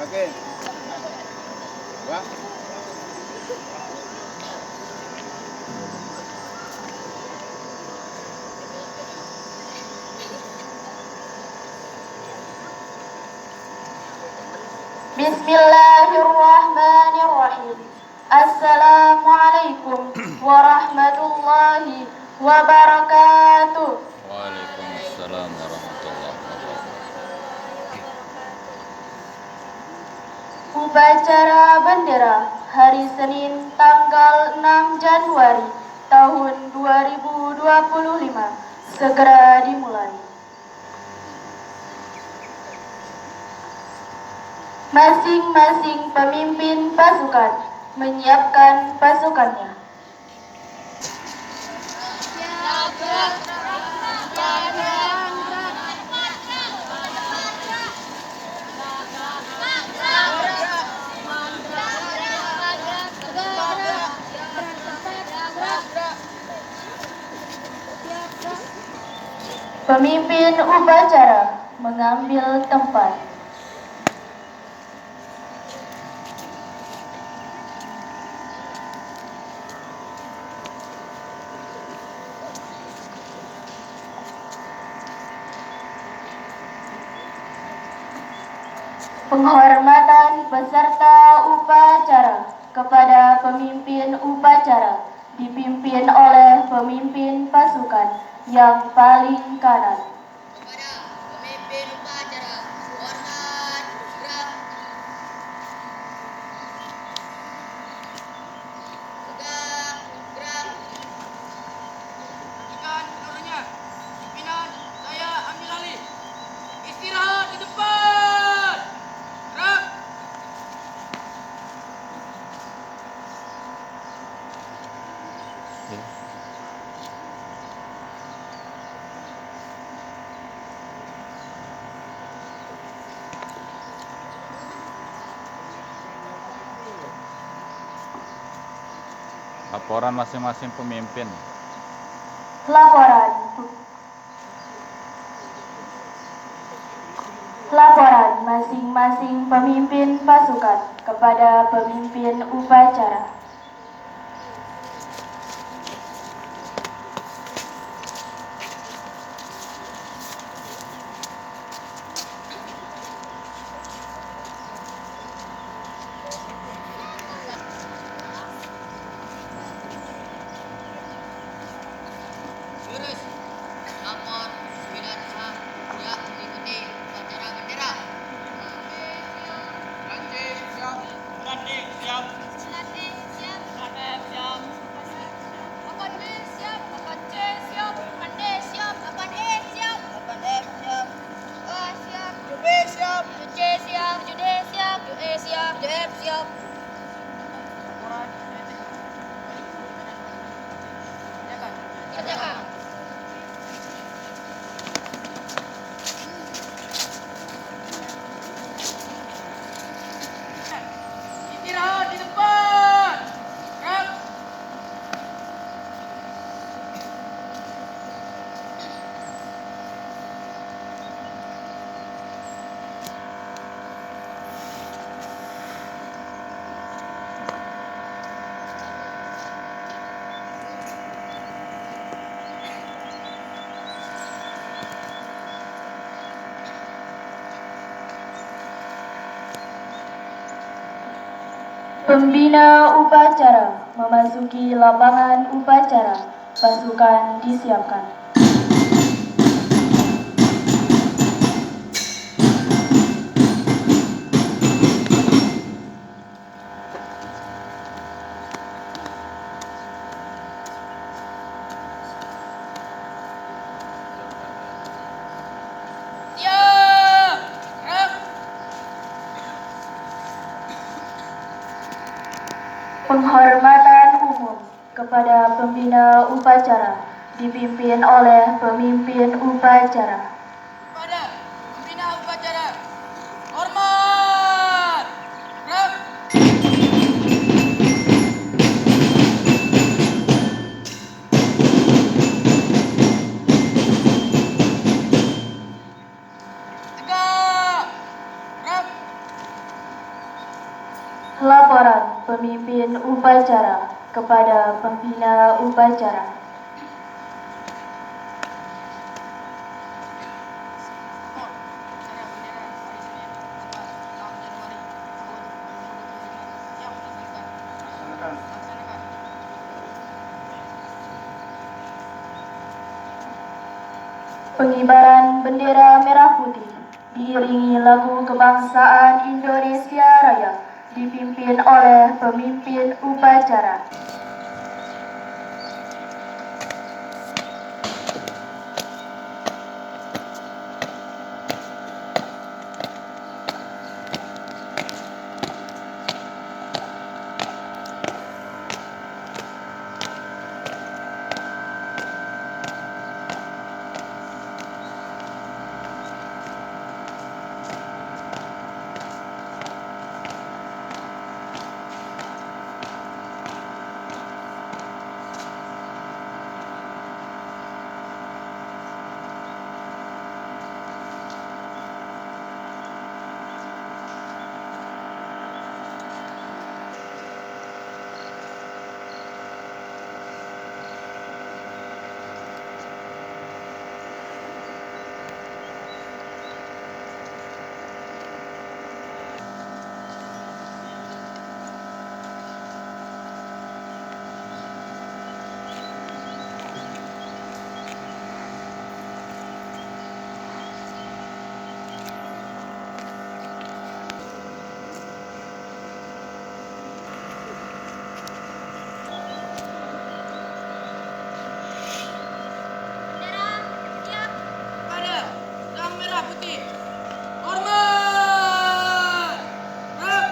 Oke. Wah. Bismillahirrahmanirrahim. Assalamualaikum warahmatullahi wabarakatuh. Waalaikumsalam warahmatullahi wabarakatuh. Upacara bendera hari Senin tanggal 6 Januari tahun 2025 segera dimulai. Masing-masing pemimpin pasukan menyiapkan pasukannya. Pemimpin upacara mengambil tempat. Penghormatan peserta upacara kepada pemimpin upacara dipimpin oleh pemimpin pasukan yang paling kanan. Kepada pemimpin upacara, hormat, gerak. Tegak, gerak. Ikan seluruhnya. Pimpinan, saya ambil alih. Istirahat di depan. Gerak. Laporan masing-masing pemimpin. Laporan masing-masing pemimpin pasukan kepada pemimpin upacara. Lurus. Lapor 9A. Siap mengikuti upacara bendera. Ranting siap. Ranting siap. Ranting siap. Ranting siap. Papan B siap. Papan C siap. Papan D siap. Papan E siap. Papan F siap. A siap. 7B siap. 7C siap. 7D siap. 7E siap. 7F siap. Jaga. Istirahat di depan. Gerak. Pembina upacara memasuki lapangan upacara. Pasukan disiapkan. Siap. Gerak. Penghormatan umum kepada pembina upacara dipimpin oleh pemimpin upacara. Kepada pembina upacara, hormat. Gerak. Tegak. Gerak. kepada pembina upacara. Upacara bendera hari Senin 6 Januari tahun 2025 yang dilaksanakan. Laksanakan. Pengibaran bendera merah putih diiringi lagu kebangsaan Indonesia Raya dipimpin oleh pemimpin upacara. Bendera siap. Pada sang merah putih. Hormat. Gerak.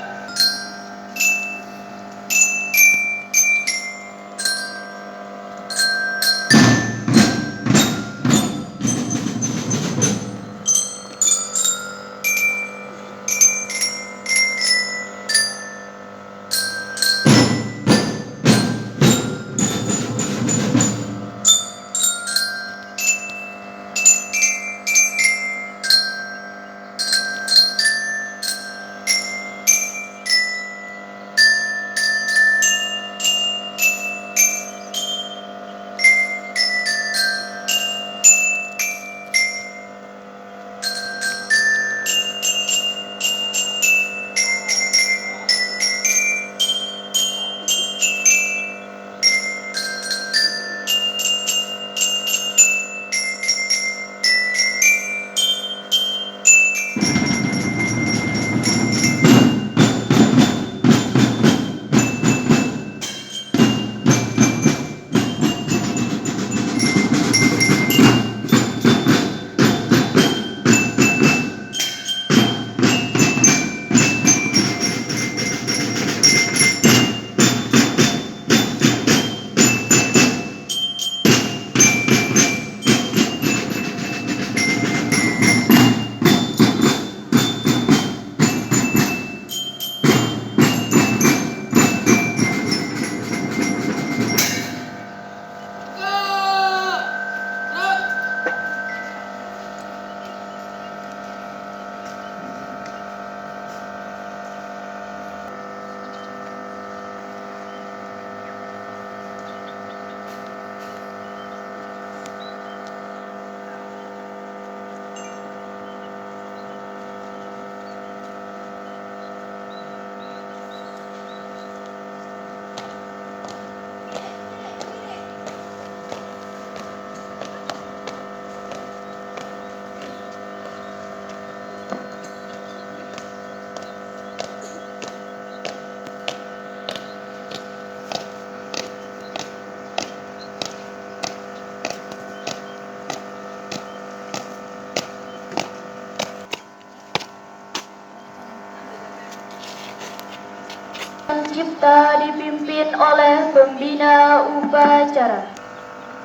Cipta dipimpin oleh pembina upacara.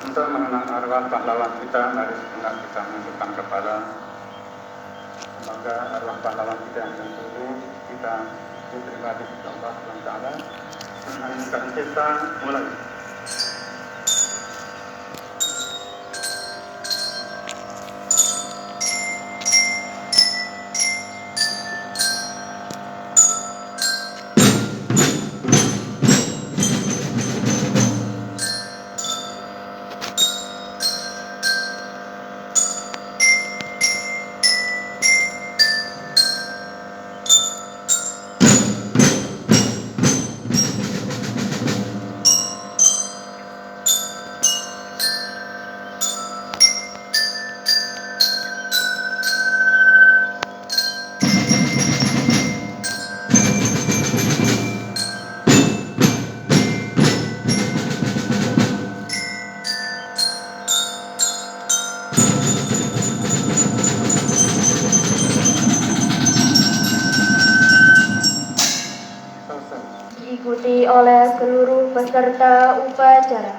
Untuk mengenang arwah pahlawan kita, mari sejenak kita menundukkan kepala. Semoga arwah pahlawan kita yang tertuju kita diterima di sisi Allah SWT. Dengan kita mulai. peserta upacara.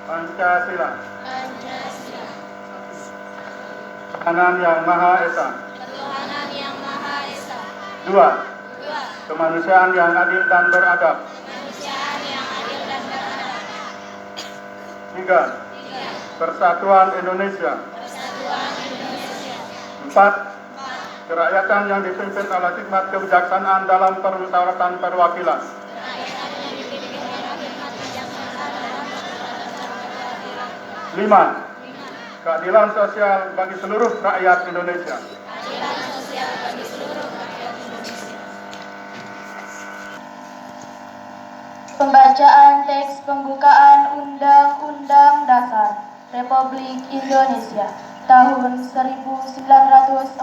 Pancasila. Ketuhanan Yang Maha Esa. Ketuhanan Yang Maha Esa. 2. Kemanusiaan yang adil dan beradab. Kemanusiaan yang adil dan beradab. 3. Persatuan Indonesia. Persatuan Indonesia. 4. Kerakyatan yang dipimpin oleh hikmat kebijaksanaan dalam permusyawaratan perwakilan. 5. Keadilan sosial bagi seluruh rakyat Indonesia. Keadilan sosial bagi seluruh rakyat Indonesia. Pembacaan teks pembukaan Undang-Undang Dasar Republik Indonesia tahun 1945.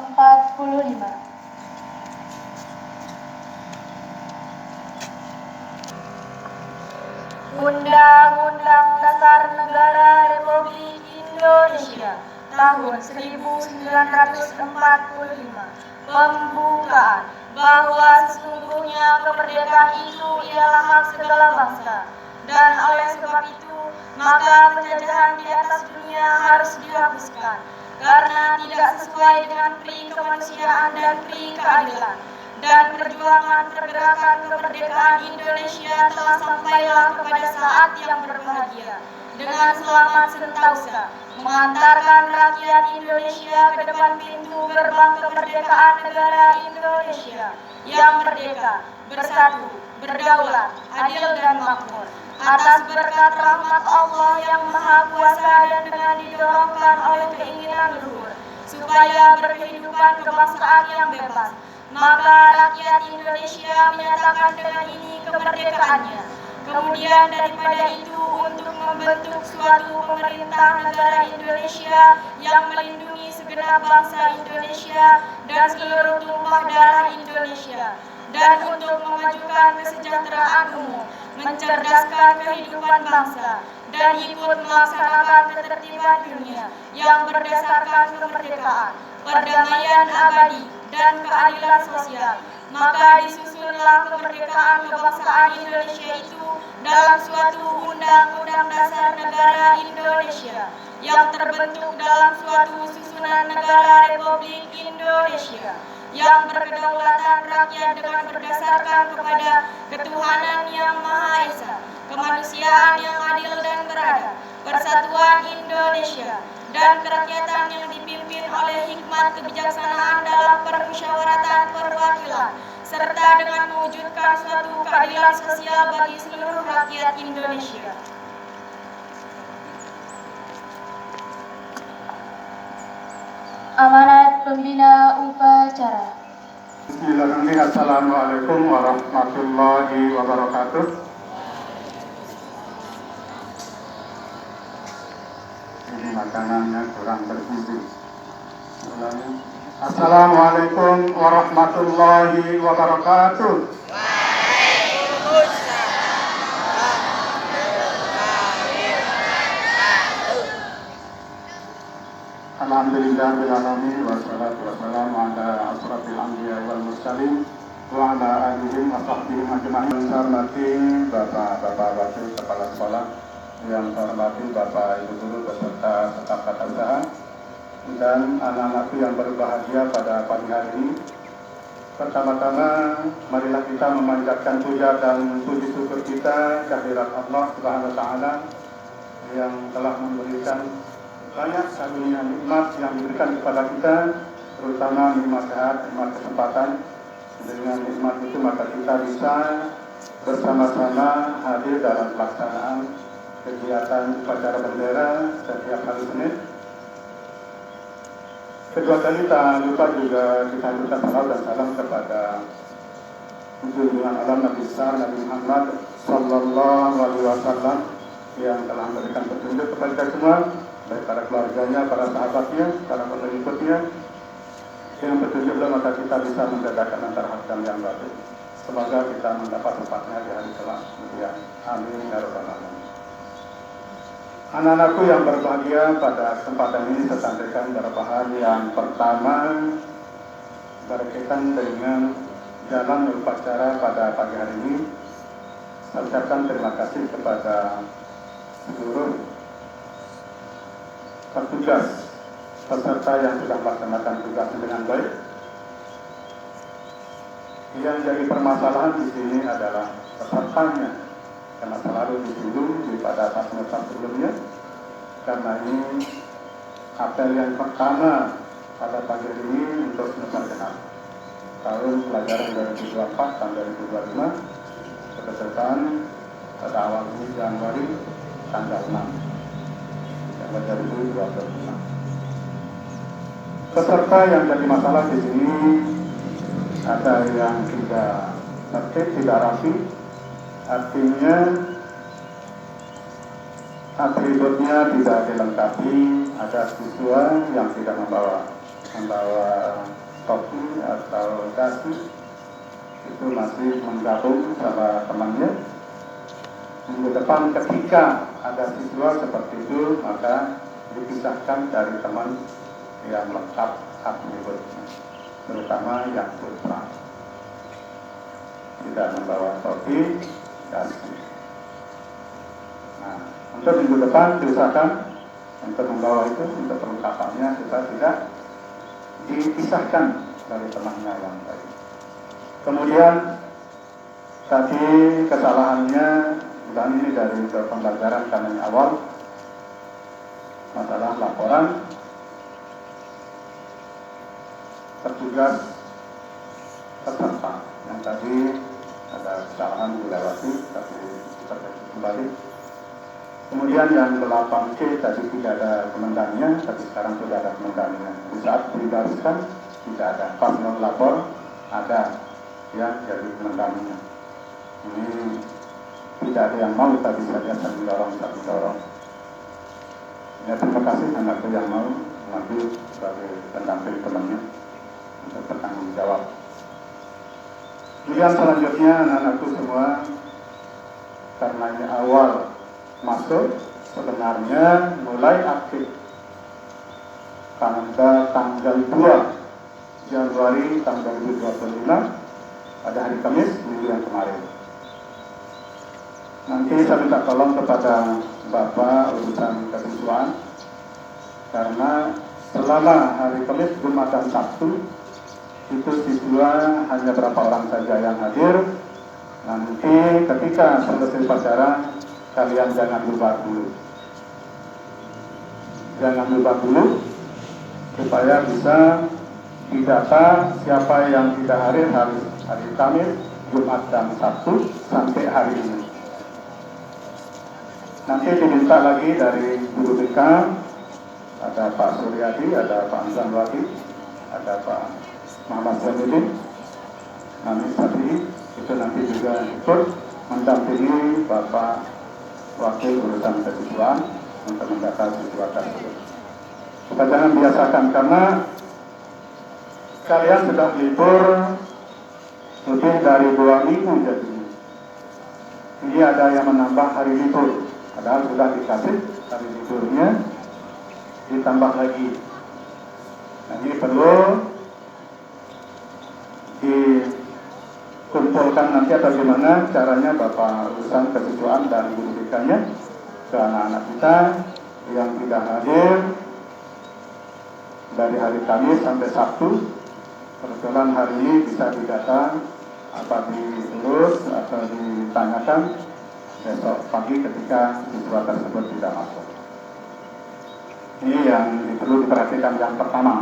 Undang-Undang Dasar Negara Republik Indonesia tahun 1945. Pembukaan bahwa sesungguhnya kemerdekaan itu ialah hak segala bangsa, dan oleh sebab itu maka penjajahan di atas dunia harus dihapuskan karena tidak sesuai dengan pri kemanusiaan dan pri keadilan. Dan perjuangan pergerakan kemerdekaan Indonesia telah sampailah kepada saat yang berbahagia dengan selamat sentosa mengantarkan rakyat Indonesia ke depan pintu gerbang kemerdekaan negara Indonesia yang merdeka, bersatu, berdaulat, adil dan makmur atas berkat rahmat Allah yang Maha Kuasa dan dengan didorongkan oleh keinginan luhur supaya berkehidupan kebangsaan yang bebas. Maka rakyat Indonesia menyatakan dengan ini kemerdekaannya. Kemudian daripada itu untuk membentuk suatu pemerintah negara Indonesia yang melindungi segenap bangsa Indonesia dan seluruh tumpah darah Indonesia, dan untuk memajukan kesejahteraan umum, mencerdaskan kehidupan bangsa, dan ikut melaksanakan ketertiban dunia yang berdasarkan kemerdekaan, perdamaian abadi, dan keadilan sosial. Maka disusunlah kemerdekaan kebangsaan Indonesia itu dalam suatu Undang-Undang Dasar Negara Indonesia yang terbentuk dalam suatu susunan negara Republik Indonesia yang berkedaulatan rakyat dengan berdasarkan kepada ketuhanan yang Maha Esa, kemanusiaan yang adil dan beradab, persatuan Indonesia, dan kerakyatan yang dipimpin oleh hikmat kebijaksanaan dalam permusyawaratan perwakilan, serta dengan mewujudkan suatu keadilan sosial bagi seluruh rakyat Indonesia. Amanat Pembina Upacara. Bismillahirrahmanirrahim. Assalamualaikum warahmatullahi wabarakatuh. Ini makanannya kurang bergizi. Assalamualaikum warahmatullahi wabarakatuh. Alhamdulillahirrahmanirrahim. Wassalatu wassalamu ala asrafil anbiya wal mursalin wa ala alihim wa sahbihim ajma'in. Yang saya hormati Bapak Wakil Kepala Sekolah, yang saya hormati Bapak Ibu Guru beserta staf tata usaha, dan anak-anakku yang berbahagia pada pagi hari ini. Pertama-tama marilah kita memanjatkan puja dan puji syukur kita kehadirat Allah Subhanahu wa taala yang telah memberikan banyak karunia nikmat yang diberikan kepada kita, terutama nikmat sehat, nikmat kesempatan. Dengan nikmat itu maka kita bisa bersama-sama hadir dalam pelaksanaan kegiatan upacara bendera setiap hari Senin. Kedua kali tak lupa juga kita haturkan salawat dan salam kepada junjungan alam Nabi besar Nabi Muhammad Sallallahu Alaihi Wasallam yang telah memberikan petunjuk kepada kita semua, baik para keluarganya, para sahabatnya, para pengikutnya. Dengan petunjuk beliau maka kita bisa membedakan antara hak dan yang batil. Semoga kita mendapat tempatnya di hari kelak. Amin ya rabbal alamin. Anak-anakku yang berbahagia, pada kesempatan ini saya sampaikan beberapa hal. Yang pertama, berkaitan dengan jalan upacara pada pagi hari ini, saya ucapkan terima kasih kepada seluruh petugas peserta yang sudah melaksanakan tugasnya dengan baik. Yang jadi permasalahan di sini adalah pesertanya, karena selalu disinggung pada semester sebelumnya. Karena ini apel yang pertama pada pagi ini untuk semester genap tahun pelajaran 2024 dan 2025, berdasarkan pada awal Januari tanggal 6 yang menjadi 2025. Peserta yang jadi masalah di sini ada yang tidak tertib, tidak rapi, artinya atributnya tidak dilengkapi. Ada siswa yang tidak membawa topi atau dasi, itu masih menggabung sama temannya. Minggu depan ketika ada siswa seperti itu, maka dipisahkan dari teman yang lengkap atributnya, terutama yang putra, tidak membawa topi, dasi. Nah, untuk minggu depan diusahakan untuk membawa itu, untuk perlengkapannya kita tidak dipisahkan dari temannya yang baik. Kemudian tadi kesalahannya, dan ini dari pembelajaran karena yang awal, masalah laporan petugas peserta yang tadi ada kesalahan dilewati, tapi kita kembali. Kemudian yang 8C tadi tidak ada komandannya, tapi sekarang sudah ada komandannya. Di saat dibariskan tidak ada, pas melapor ada yang jadi komandannya. Ini tidak ada yang mau, tadi saja saling dorong. Ya, terima kasih anakku yang mau mengambil sebagai pendamping temannya untuk bertanggung jawab. Kemudian selanjutnya anak-anakku semua, karena ini awal masuk, sebenarnya mulai aktif tanggal 2 Januari tahun 2025 pada hari Kamis minggu yang kemarin. Nanti saya minta tolong kepada Bapak urusan kesiswaan, karena selama hari Kamis, Jumat dan Sabtu itu siswa hanya berapa orang saja yang hadir. Nanti ketika selesai upacara, kalian jangan lupa dulu. Jangan lupa dulu supaya bisa didata siapa yang tidak hadir hari Kamis, Jumat dan Sabtu sampai hari ini. Nanti diminta lagi dari guru BK, ada Pak Suryadi, ada Pak Anzanwati, ada Pak Muhammad Zainuddin, Namis Sati, itu nanti juga ikut mendampingi Bapak Wakil urusan kesiswaan untuk mendata siswa tersebut. Kita jangan biasakan, karena kalian sudah libur lebih dari 2 minggu jadi. Ini ada yang menambah hari libur, padahal sudah dikasih hari liburnya, ditambah lagi. Nah, ini perlu dikumpulkan nanti atau gimana caranya Bapak urusan kesiswaan dan guru BK-nya ke anak-anak kita yang tidak hadir dari hari Kamis sampai Sabtu. Kebetulan hari ini bisa didata, apa diurus atau ditanyakan besok pagi ketika siswa tersebut tidak masuk. Ini yang perlu diperhatikan yang pertama.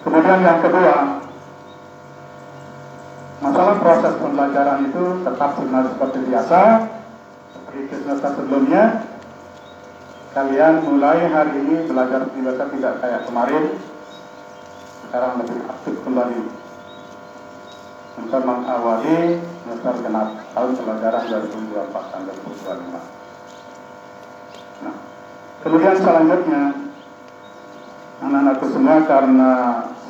Kemudian yang kedua, masalah proses pembelajaran itu tetap benar seperti biasa, seperti semester sebelumnya. Kalian mulai hari ini belajar biasa, tidak kayak kemarin. Sekarang lebih aktif kembali untuk mengawali semester genap tahun pelajaran 2024 dan 2025. Nah, kemudian selanjutnya anak-anakku semua, karena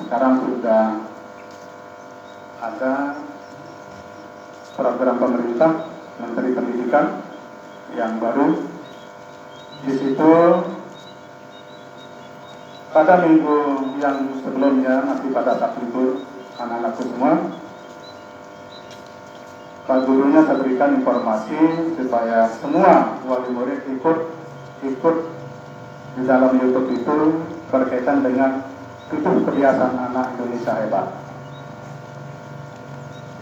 sekarang sudah ada program pemerintah Menteri Pendidikan yang baru Di situ pada minggu yang sebelumnya masih pada saat libur anak-anakku semua, Pak gurunya saya berikan informasi supaya semua wali murid ikut di dalam YouTube itu berkaitan dengan 7 kebiasaan anak Indonesia hebat.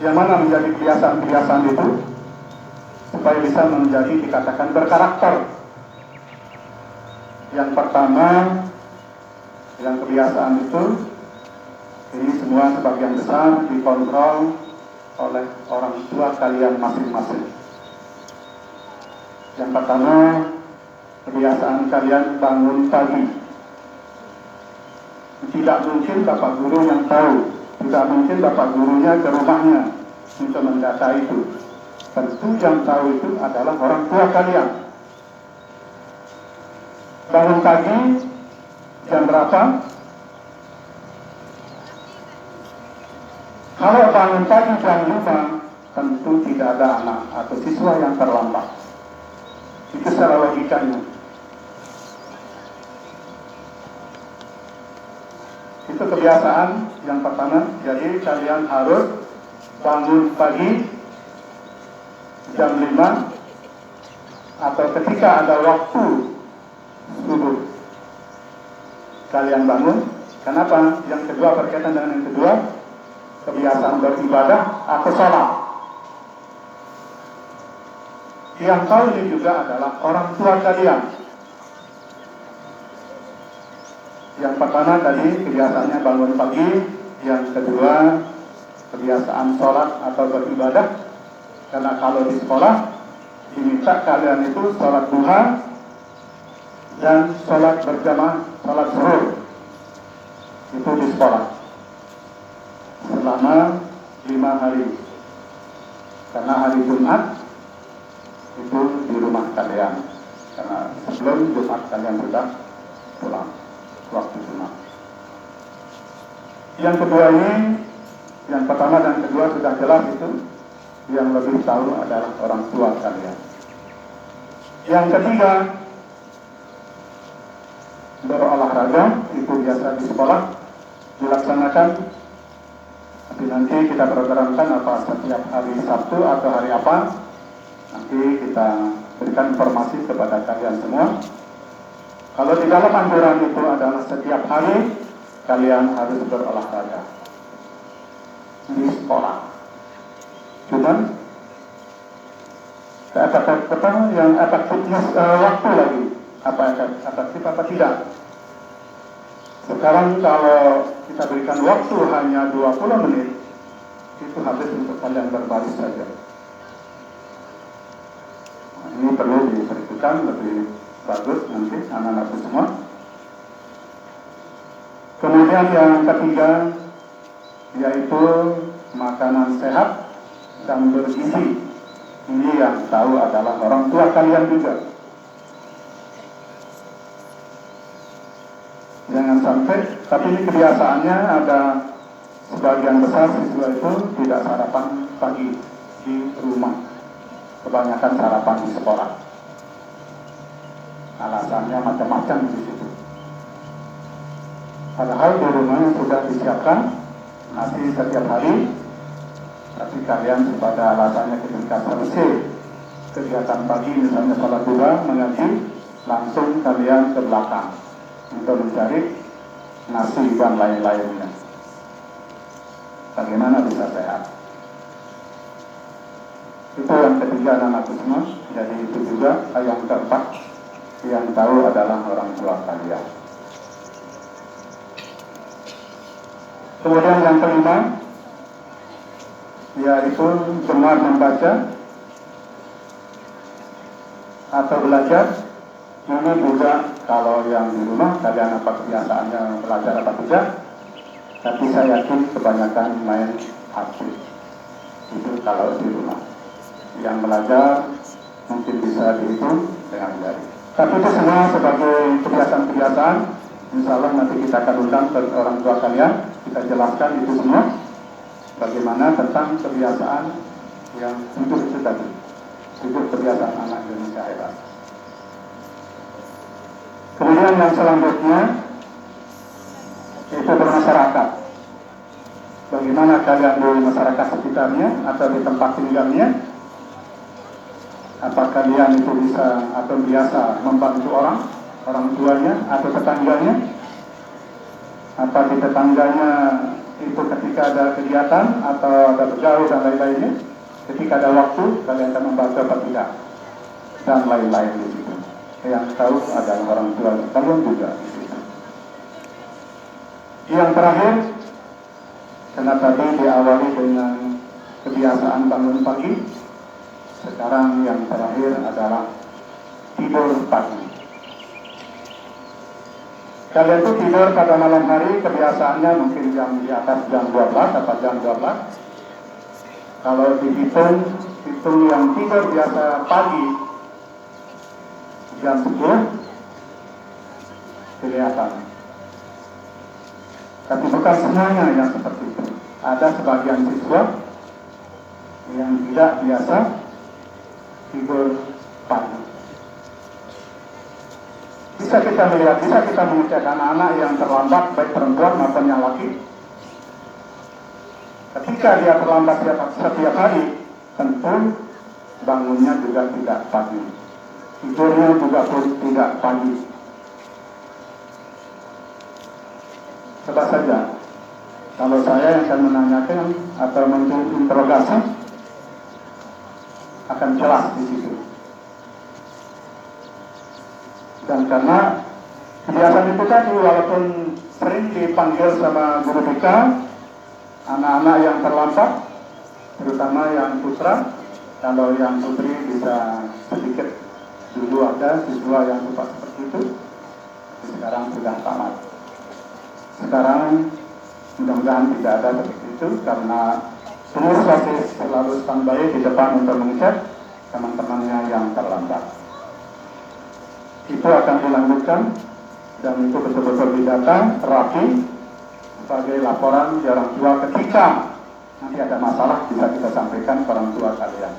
Yang mana menjadi kebiasaan-kebiasaan itu supaya bisa menjadi dikatakan berkarakter. Yang pertama, yang kebiasaan itu ini semua sebagian besar dikontrol oleh orang tua kalian masing-masing. Yang pertama, kebiasaan kalian bangun pagi. Tidak mungkin Bapak Guru yang tahu, tidak mungkin Bapak Gurunya ke rumahnya untuk mendata itu. Tentu yang tahu itu adalah orang tua kalian. Bangun pagi jam berapa? Kalau bangun pagi jam 5, tentu tidak ada anak atau siswa yang terlambat. Itu secara logikanya. Itu kebiasaan yang pertama. Jadi kalian harus bangun pagi jam 5 atau ketika ada waktu subuh kalian bangun. Kenapa? Yang kedua berkaitan dengan yang kedua, kebiasaan beribadah atau sholat. Yang tahu ini juga adalah orang tua kalian. Yang pertama tadi kebiasaannya bangun pagi, yang kedua kebiasaan sholat atau beribadah. Karena kalau di sekolah diminta kalian itu sholat duha dan sholat berjamaah, sholat zuhur. Itu di sekolah selama 5 hari. Karena hari Jumat itu di rumah kalian. Karena sebelum Jumat kalian sudah pulang waktu Jumat. Yang kedua ini, yang pertama dan kedua sudah jelas itu. Yang lebih tahu adalah orang tua kalian. Yang ketiga, berolahraga itu biasa di sekolah dilaksanakan. Tapi nanti kita programkan apa setiap hari Sabtu atau hari apa. Nanti kita berikan informasi kepada kalian semua. Kalau di dalam anjuran itu adalah setiap hari kalian harus berolahraga di sekolah. Cuman yang efektifnya waktu lagi, apa efektif apa tidak. Sekarang kalau kita berikan waktu hanya 20 menit, itu habis untuk kalian berbaris saja. Nah, ini perlu diperhatikan lebih bagus nanti anak-anak semua. Kemudian yang ketiga yaitu makanan sehat dan bergizi. Ini yang tahu adalah orang tua kalian juga. Jangan sampai, tapi ini kebiasaannya ada sebagian besar siswa itu tidak sarapan pagi di rumah. Kebanyakan sarapan di sekolah. Alasannya macam-macam di situ. Padahal di rumahnya sudah disiapkan nasi setiap hari. Tapi kalian pada alasannya ketika selesai kegiatan pagi, misalnya sholat duha, mengaji, langsung kalian ke belakang untuk mencari nasi dan lain-lainnya. Bagaimana bisa sehat? Itu yang ketiga anak-anakku semua. Jadi itu juga yang keempat, yang tahu adalah orang tua kalian. Kemudian yang kelima, yaitu gemar membaca atau belajar. Ini juga kalau yang di rumah kalian apa kebiasaannya belajar apa tidak, tapi saya yakin kebanyakan main HP. Itu kalau di rumah. Yang belajar mungkin bisa dihitung dengan jari. Tapi itu semua sebagai kebiasaan-kebiasaan. Insya Allah nanti kita akan undang ke orang tua kalian, kita jelaskan itu semua. Bagaimana tentang kebiasaan yang untuk itu tadi, itu kebiasaan anak Indonesia hebat. Kemudian yang selanjutnya itu bermasyarakat. Bagaimana kalian di masyarakat sekitarnya atau di tempat tinggalnya? Apa kalian itu bisa atau biasa membantu orang tuanya atau tetangganya? Apa di tetangganya itu ketika ada kegiatan atau ada bergaul dan lain-lainnya? Ketika ada waktu, kalian akan membantu apa tidak? Dan lain-lain di situ. Yang tahu adalah orang tua kalian juga di situ. Yang terakhir, karena tadi diawali dengan kebiasaan bangun pagi, sekarang yang terakhir adalah tidur pagi. Kalian tuh tidur pada malam hari kebiasaannya mungkin jam di atas jam 12 atau jam 12. Kalau dihitung yang tidur biasa pagi jam 10 kelihatan. Tapi bukan semuanya yang seperti itu. Ada sebagian siswa yang tidak biasa tidur pagi. Bisa kita melihat, bisa kita mengecek anak-anak yang terlambat, baik perempuan maupun yang laki. Ketika dia terlambat setiap hari, tentu bangunnya juga tidak pagi. Tidurnya juga pun tidak pagi. Coba saja, kalau saya yang akan menanyakan atau menginterogasi, akan jelas di situ. Dan karena kebiasaan itu tadi, walaupun sering dipanggil sama guru BK, anak-anak yang terlambat, terutama yang putra, kalau yang putri bisa sedikit dulu ada siswa yang lupa seperti itu, sekarang sudah tamat. Sekarang mudah-mudahan tidak ada seperti itu, karena pengurus OSIS selalu standby di depan untuk mengecek teman-temannya yang terlambat. Itu akan dilanjutkan dan itu betul-betul didata rapi sebagai laporan di orang tua ketika nanti ada masalah bisa kita sampaikan ke orang tua kalian.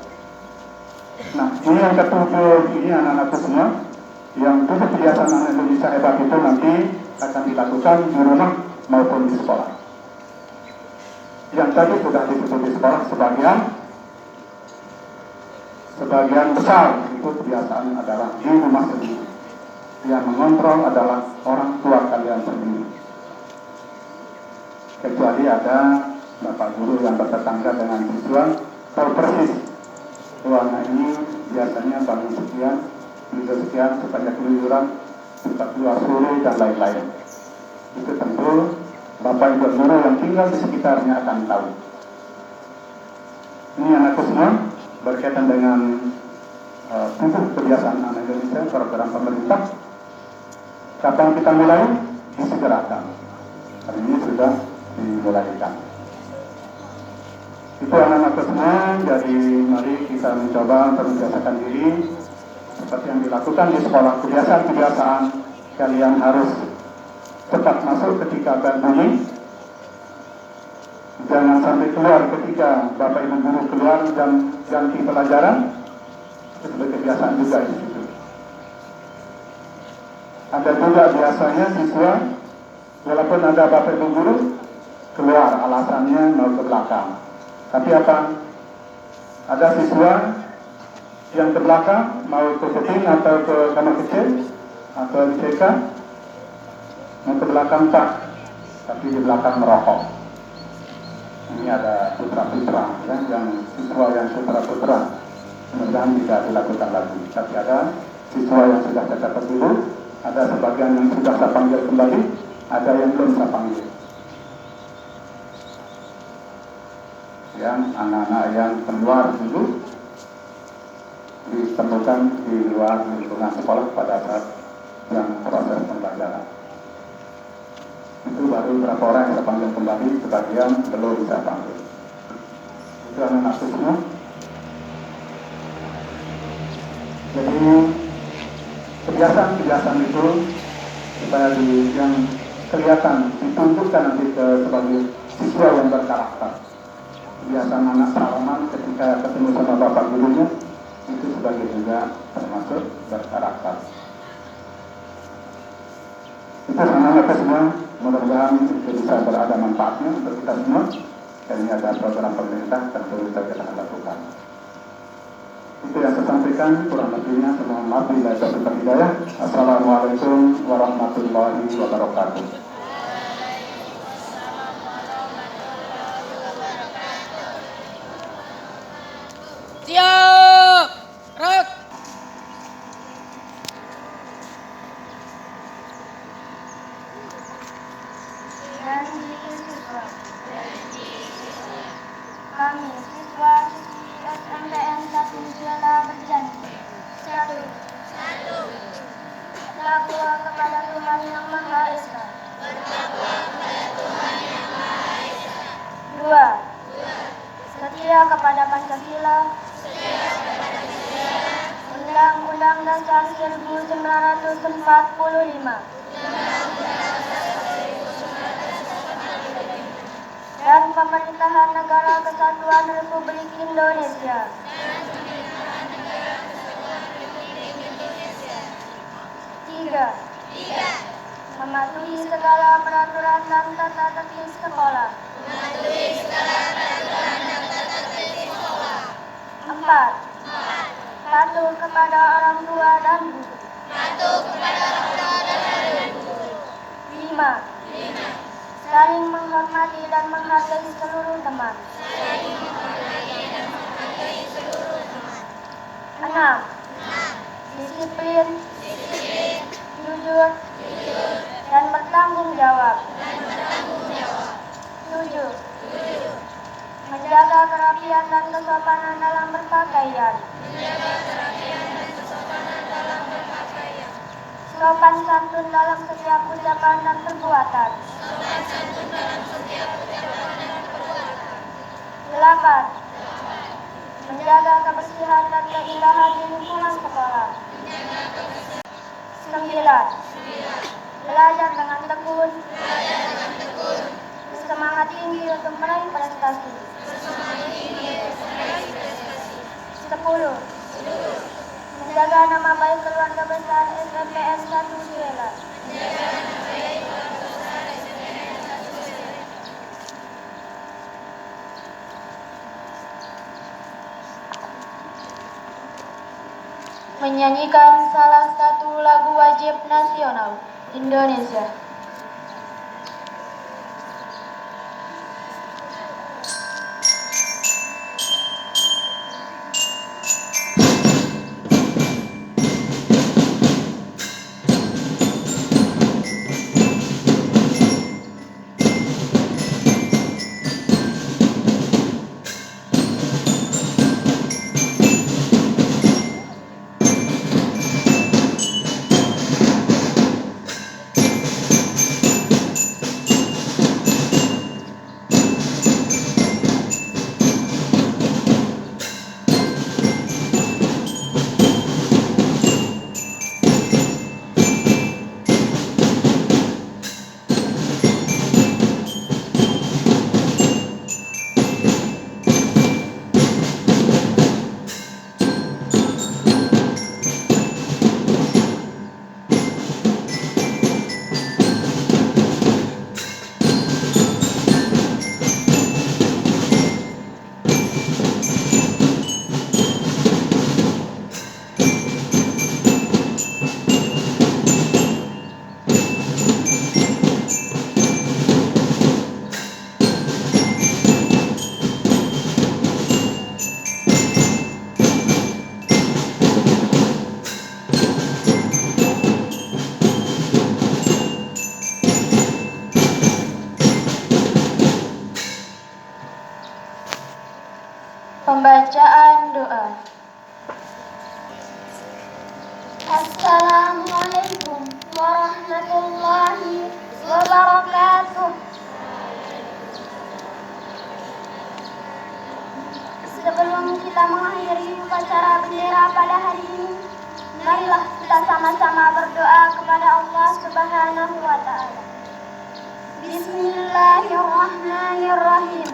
Nah, ini yang ketujuh, ini anak-anakku semua yang tujuh kebiasaan anak Indonesia hebat itu nanti akan dilakukan di rumah maupun di sekolah. Yang tadi sudah disebut di sekolah sebagian besar itu kebiasaan adalah di rumah sendiri. Yang mengontrol adalah orang tua kalian sendiri. Kecuali ada bapak guru yang bertetangga dengan siswa, tahu persis ruangan ini biasanya bangun sekian, tidur sekian, supaya keluyuran, suka keluar sore dan lain-lain. Itu tentu bapak ibu guru yang tinggal di sekitarnya akan tahu. Ini anakku semua berkaitan dengan tujuh kebiasaan anak Indonesia, program pemerintah. Kapan kita mulai? Disegerakan. Hari ini sudah dimulaikan. Itu anak-anak semua, jadi mari kita mencoba untuk membiasakan diri seperti yang dilakukan di sekolah. Kebiasaan-kebiasaan kalian harus cepat masuk ketika berbunyi. Jangan sampai keluar ketika bapak ibu guru keluar dan ganti pelajaran. Itu sebagai kebiasaan juga di situ. Ada juga biasanya siswa, walaupun ada bapak ibu guru, keluar alasannya mau ke belakang. Tapi apa? Ada siswa yang ke belakang, mau ke kuping atau ke kamar kecil, atau di TK, mau ke belakang tak, tapi di belakang merokok. Ini ada putra-putra, ya, yang siswa yang putra-putra, mudah-mudahan tidak dilakukan lagi. Tapi ada siswa yang sudah saya catat dulu, ada sebagian yang sudah saya panggil kembali, ada yang belum saya panggil. Yang anak-anak yang keluar dulu ditemukan di luar lingkungan sekolah pada saat yang proses pembelajaran. Itu baru berapa orang yang saya panggil kembali, sebagian belum saya panggil. Itu anak-anak semua. Jadi kebiasaan-kebiasaan itu supaya yang kelihatan ditunjukkan nanti sebagai siswa yang berkarakter. Kebiasaan anak salaman ketika ketemu sama bapak gurunya itu sebagai juga termasuk berkarakter. Itu semangat semua, mudah-mudahan itu bisa berada manfaatnya untuk kita semua. Dan ini ada program pemerintah tentu saja kita akan lakukan. Itu yang saya sampaikan, kurang lebihnya semua maaf bila ada hidayah. Assalamualaikum warahmatullahi wabarakatuh. Siap. Rek. Janji siswa. Kami siswa-siswi SMPN 1 Jela berjanji. 1. Bertakwa kepada Tuhan Yang Maha Esa. 2. Setia kepada Pancasila. Undang-Undang Dasar 1945. Dan pemerintahan Negara Kesatuan Republik Indonesia. 3. Mematuhi segala peraturan dan tata tertib sekolah. 4. Patuh kepada orang tua dan guru. 5. Saling menghormati dan menghargai seluruh teman. 6. Disiplin, jujur, dan bertanggung jawab. 7. Menjaga kerapian dan kesopanan dalam berpakaian. Sopan santun dalam setiap ucapan dan perbuatan. 8. Menjaga kebersihan dan keindahan di lingkungan sekolah. 9. Belajar dengan tekun. Semangat tinggi untuk meraih prestasi. 10. Menjaga nama baik keluarga besar SMPN 1 Jela. Menyanyikan salah satu lagu wajib nasional Indonesia. Pembacaan doa. Assalamualaikum warahmatullahi wabarakatuh. Sebelum kita mengakhiri upacara bendera pada hari ini, marilah kita sama-sama berdoa kepada Allah Subhanahu wa Ta'ala. Bismillahirrahmanirrahim.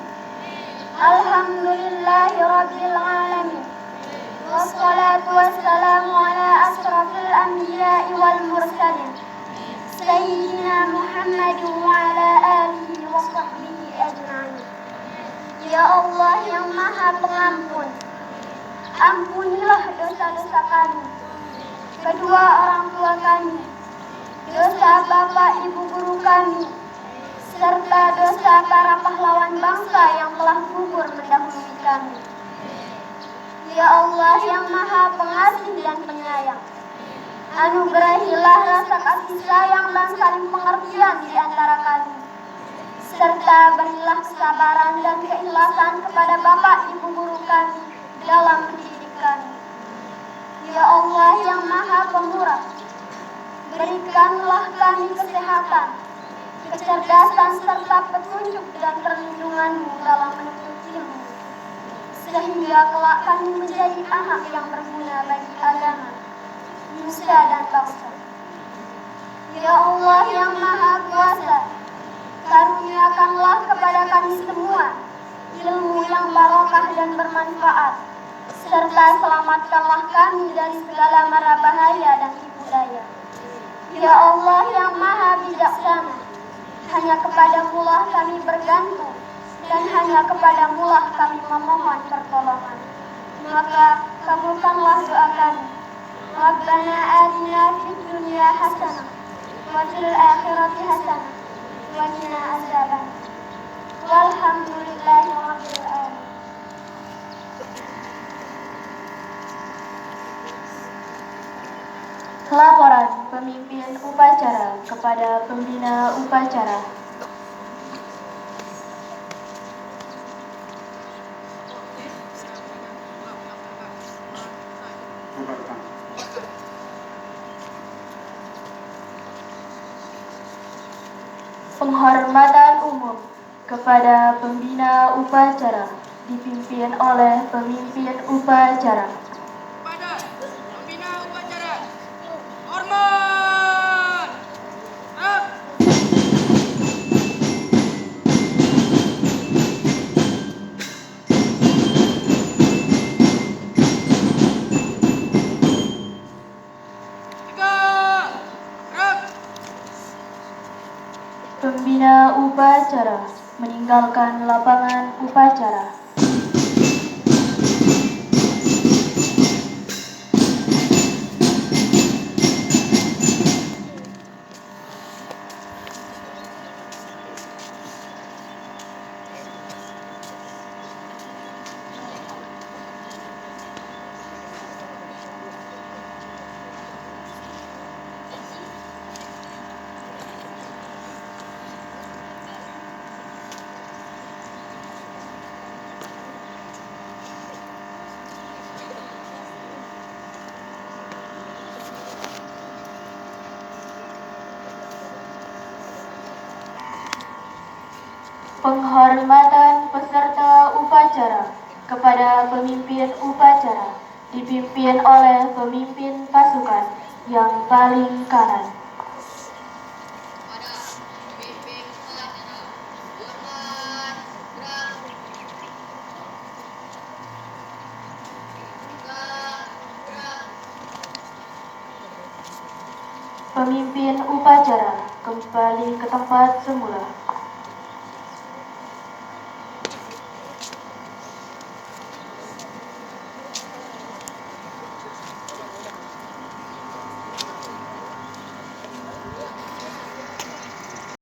Alhamdulillahirabbil alamin. Wassalatu wassalamu ala asrafil anbiya'i wal mursalin سيدنا محمد وعلى آله وصحبه أجمعين. Ya Allah yang Maha Pengampun, ampunilah dosa-dosa kami, kedua orang tua kami, dosa bapak ibu guru kami, serta dosa para pahlawan bangsa yang telah gugur mendahului kami. Ya Allah yang Maha Pengasih dan Penyayang, anugerahilah rasa kasih sayang dan saling pengertian di antara kami, serta berilah kesabaran dan keikhlasan kepada bapak ibu guru kami dalam mendidik kami. Ya Allah yang Maha Pemurah, berikanlah kami kesehatan, kecerdasan serta petunjuk dan perlindungan-Mu dalam menuntut ilmu, sehingga kelak kami menjadi anak yang berguna bagi agama, nusa dan bangsa. Ya Allah yang Maha Kuasa, karuniakanlah kepada kami semua ilmu yang barokah dan bermanfaat, serta selamatkanlah kami dari segala mara bahaya dan tipu daya. Ya Allah yang Maha Bijaksana, hanya kepadamu-lah kami bergantung dan hanya kepadamu-lah kami memohon pertolongan. Maka kabulkanlah doa kami. Rabbana atina fid dunya hasanah wa fil akhirati hasanah wa qina azaban. Walhamdulillahi rabbil alamin. Laporan pemimpin upacara kepada pembina upacara. Penghormatan umum kepada pembina upacara dipimpin oleh pemimpin upacara. Pada pembina upacara, hormat. Rap. Tiga. Rap. Pembina upacara meninggalkan lapangan upacara. Penghormatan peserta upacara kepada pemimpin upacara dipimpin oleh pemimpin pasukan yang paling kanan. Pada pemimpin upacara, hormat. Gerak. Tiga. Gerak. Pemimpin upacara kembali ke tempat semula.